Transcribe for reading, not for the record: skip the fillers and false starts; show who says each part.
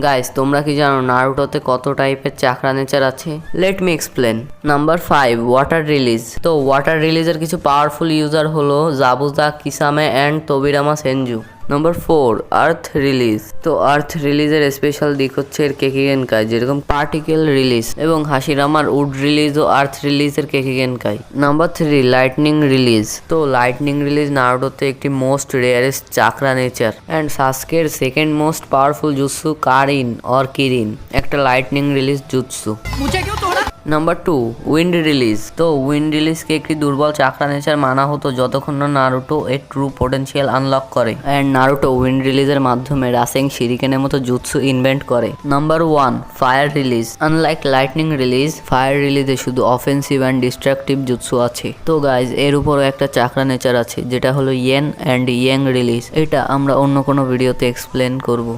Speaker 1: Guys তোমরা কি জানো নারুটোতে কত টাইপের চাকরা নেচার আছে? Let me explain. Number 5 water release. তো ওয়াটার রিলিজের কিছু পাওয়ারফুল ইউজার হলো Zabuza, Kisame and Tobirama Senju. Number 4 earth release. তো আর্থ রিলিজের স্পেশাল দিক হচ্ছে এর কেকিগেনকাই, যেরকম পার্টিকেল রিলিজ, এবং হাসিরামার উড রিলিজ ও আর্থ রিলিজের কেকিগেনকাই। Number 3 lightning release. তো লাইটনিং রিলিজ নারুটোতে একটি most rarest chakra nature and সাসকের second most powerful jutsu Karin or Kirin একটা lightning release jutsu. Number 2 wind release. তো উইন্ড রিলিজকে একটি দুর্বল চাকরা নেচার মানা হতো যতক্ষণ না নারুটো এর ট্রু পোটেনশিয়াল আনলক করে, অ্যান্ড নারুটো উইন্ড রিলিজের মাধ্যমে রাসেং শিরিকেনের মতো জুৎসু ইনভেন্ট করে। Number 1 fire release. Unlike lightning release, fire রিলিজে শুধু অফেন্সিভ অ্যান্ড ডিস্ট্রাকটিভ জুৎসু আছে। তো গাইজ এর উপরও একটা চাকরা নেচার আছে যেটা হলো ইয়েন অ্যান্ড ইয়েং রিলিজ। এটা আমরা অন্য কোনো ভিডিওতে এক্সপ্লেন করব।